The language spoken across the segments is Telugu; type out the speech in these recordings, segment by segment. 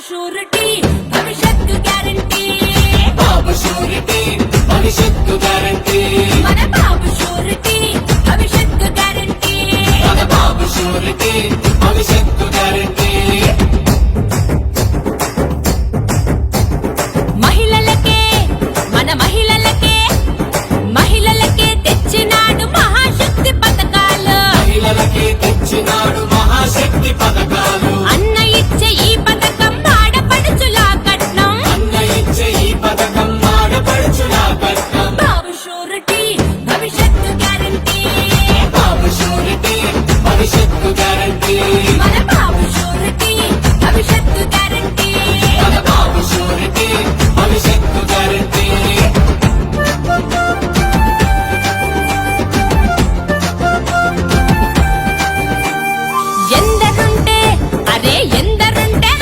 షూరిటీ భవిష్యత్తు గ్యారంటీ బాబు షూరిటీ భవిష్యత్తు గ్యారంటీ మన బాబు షూరిటీ భవిష్యత్తు గ్యారంటీ మన బాబు షూరిటీ భవిష్యత్తు గ్యారంటీ మహిళలకే మన మహిళలకే తెచ్చినాడు మహాశక్తి పథకాలు మహిళలకే తెచ్చినాడు మహాశక్తి పథకాలు అన్న ఇచ్చే ఈ పథకం ఆడపడుచులా కట్నం అన్న ఇచ్చే ఈ పథకం ఆడపడుచులా కట్నం బాబు షూరిటీ భవిష్యత్తు గ్యారంటీ బాబు షూరిటీ భవిష్యత్తు గ్యారంటీ మన బాబు షూరిటీ భవిష్యత్తు గ్యారంటీ మన బాబు షూరిటీ భవిష్యత్తు గ్యారంటీ ఎందరుంటే ఎందరుంటే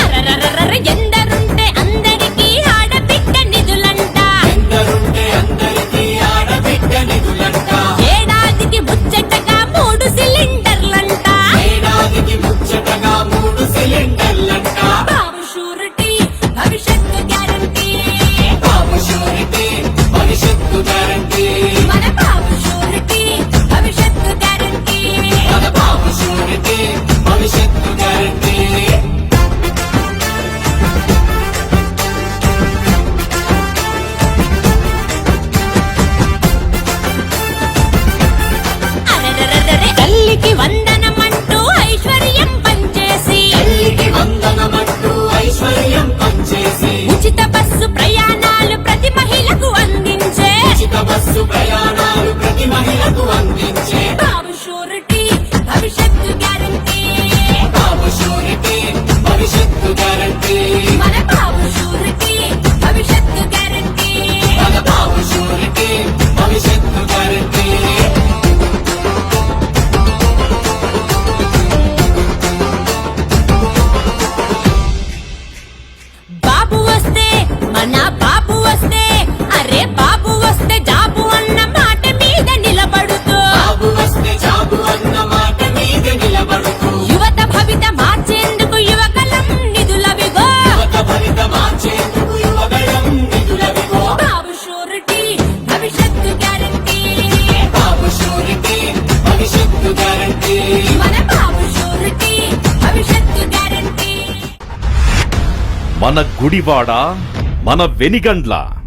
ఎందరుంటే అందరికీ ఆడబిడ్డ నిధులంట ఎందరుంటే అందరికీ ఆడబిడ్డ నిధులంట ఏడాదికి ముచ్చటగా 3 సిలిండర్లంట ఏడాదికి ముచ్చటగా 3 సిలిండర్లంట బాబు షూరిటీ భవిష్యత్తు గ్యారంటీ బాబు షూరిటీ భవిష్యత్తు గ్యారంటీ మన బాబు షూరిటీ భవిష్యత్తు గ్యారంటీ మన బాబు షూరిటీ భవిష్యత్తు గ్యారంటీ అరెరెరెరె తల్లికి వందనమంటూ ఐశ్వర్యం పంచేసి తల్లికి వందనమంటూ ఐశ్వర్యం పంచేసి ఉచిత బస్సు ప్రయాణాలు ప్రతి మహిళకు అందించే ఉచిత బస్సు ప్రయాణాలు ప్రతి మహిళకు అందించే బాబు షూరిటీ భవిష్యత్తు గ్యారంటీ బాబు షూరిటీ భవిష్యత్తు గ్యారంటీ మన బాబు షూరిటీ భవిష్యత్తు గ్యారంటీ మన బాబు షూరిటీ భవిష్యత్తు గ్యారంటీ బాబు వస్తే మన బాబు వస్తే అరే బాబు వస్తే జాబు అన్న మాట మీద నిలబడుతూ బాబు వస్తే జాబు అన్న మాట మీద నిలబడుతూ యువత భవిత మార్చేందుకు యువకలం నిధులవిగో యువత భరిత మార్చేందుకు యువగళం నిధులవిగో బాబు షూరిటీ భవిష్యత్తు గ్యారంటీ బాబు షూరిటీ భవిష్యత్తు గ్యారంటీ మన బాబు షూరిటీ భవిష్యత్తు గ్యారంటీ మన గుడివాడ మన వెనిగండ్ల